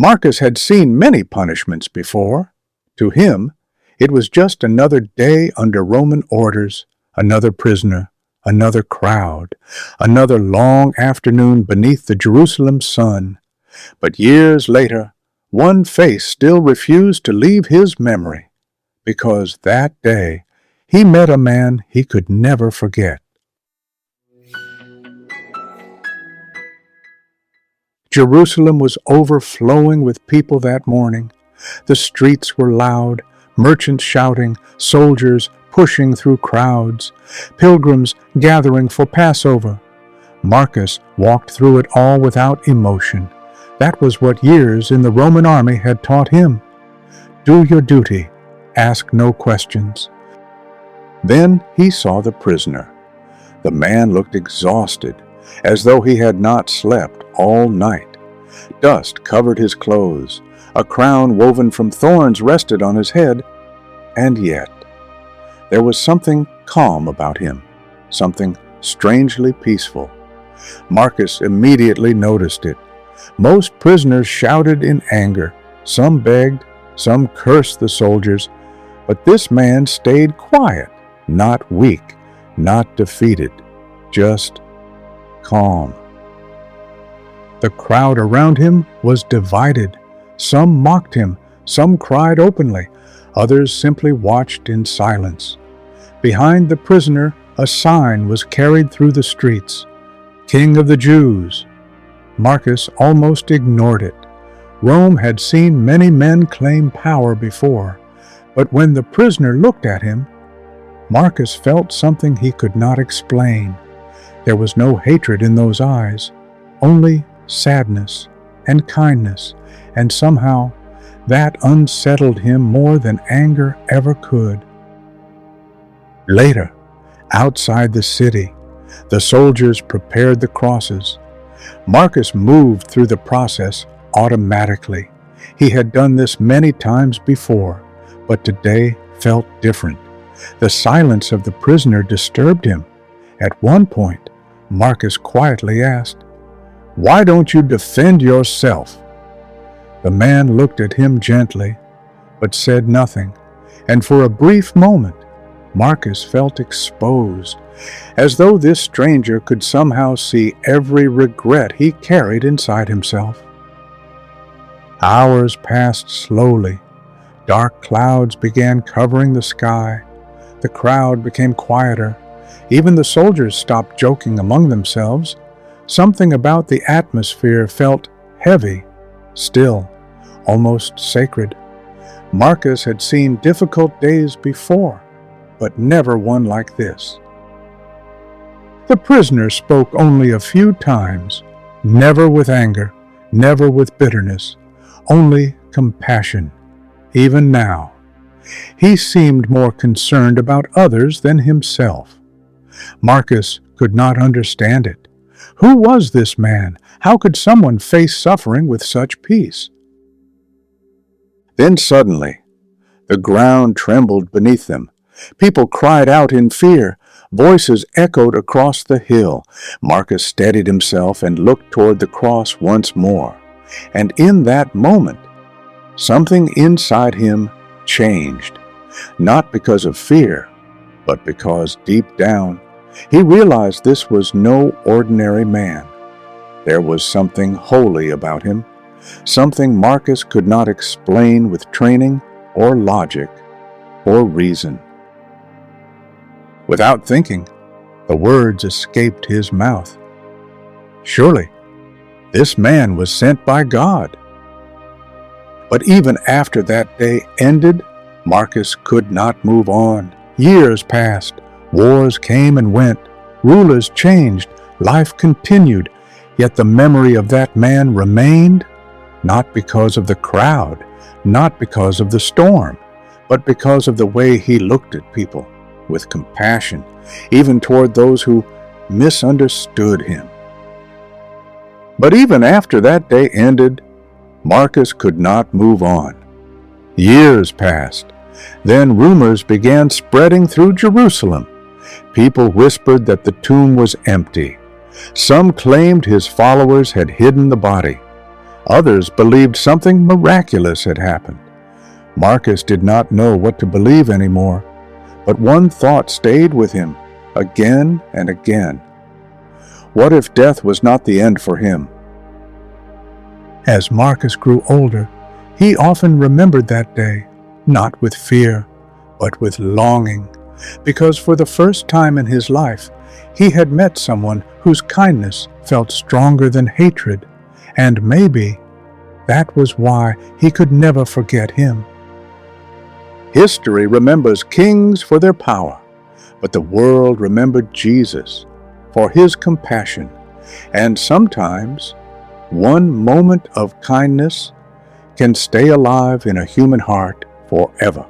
Marcus had seen many punishments before. To him, it was just another day under Roman orders, another prisoner, another crowd, another long afternoon beneath the Jerusalem sun. But years later, one face still refused to leave his memory, because that day he met a man he could never forget. Jerusalem was overflowing with people that morning. The streets were loud, merchants shouting, soldiers pushing through crowds, pilgrims gathering for Passover. Marcus walked through it all without emotion. That was what years in the Roman army had taught him. Do your duty, ask no questions. Then he saw the prisoner. The man looked exhausted, as though he had not slept all night. Dust covered his clothes. A crown woven from thorns rested on his head. And yet, there was something calm about him, something strangely peaceful. Marcus immediately noticed it. Most prisoners shouted in anger. Some begged, some cursed the soldiers. But this man stayed quiet, not weak, not defeated, just calm. The crowd around him was divided. Some mocked him, some cried openly, others simply watched in silence. Behind the prisoner, a sign was carried through the streets, "King of the Jews." Marcus almost ignored it. Rome had seen many men claim power before, but when the prisoner looked at him, Marcus felt something he could not explain. There was no hatred in those eyes, only sadness and kindness, and somehow that unsettled him more than anger ever could. Later, outside the city, the soldiers prepared the crosses. Marcus moved through the process automatically. He had done this many times before, but today felt different. The silence of the prisoner disturbed him. At one point, Marcus quietly asked, "Why don't you defend yourself?" The man looked at him gently, but said nothing, and for a brief moment, Marcus felt exposed, as though this stranger could somehow see every regret he carried inside himself. Hours passed slowly. Dark clouds began covering the sky. The crowd became quieter. Even the soldiers stopped joking among themselves. Something about the atmosphere felt heavy, still, almost sacred. Marcus had seen difficult days before, but never one like this. The prisoner spoke only a few times, never with anger, never with bitterness, only compassion. Even now, he seemed more concerned about others than himself. Marcus could not understand it. Who was this man? How could someone face suffering with such peace? Then suddenly, the ground trembled beneath them. People cried out in fear. Voices echoed across the hill. Marcus steadied himself and looked toward the cross once more. And in that moment, something inside him changed. Not because of fear, but because deep down, he realized this was no ordinary man. There was something holy about him, something Marcus could not explain with training or logic or reason. Without thinking, the words escaped his mouth. Surely, this man was sent by God. But even after that day ended, Marcus could not move on. Years passed. Wars came and went. Rulers changed. Life continued. Yet the memory of that man remained, not because of the crowd, not because of the storm, but because of the way he looked at people, with compassion, even toward those who misunderstood him. But even after that day ended, Marcus could not move on. Years passed. Then rumors began spreading through Jerusalem. People whispered that the tomb was empty. Some claimed his followers had hidden the body. Others believed something miraculous had happened. Marcus did not know what to believe anymore, but one thought stayed with him again and again. What if death was not the end for him? As Marcus grew older, he often remembered that day, not with fear, but with longing, because for the first time in his life, he had met someone whose kindness felt stronger than hatred, and maybe that was why he could never forget him. History remembers kings for their power, but the world remembered Jesus for his compassion, and sometimes one moment of kindness can stay alive in a human heart forever.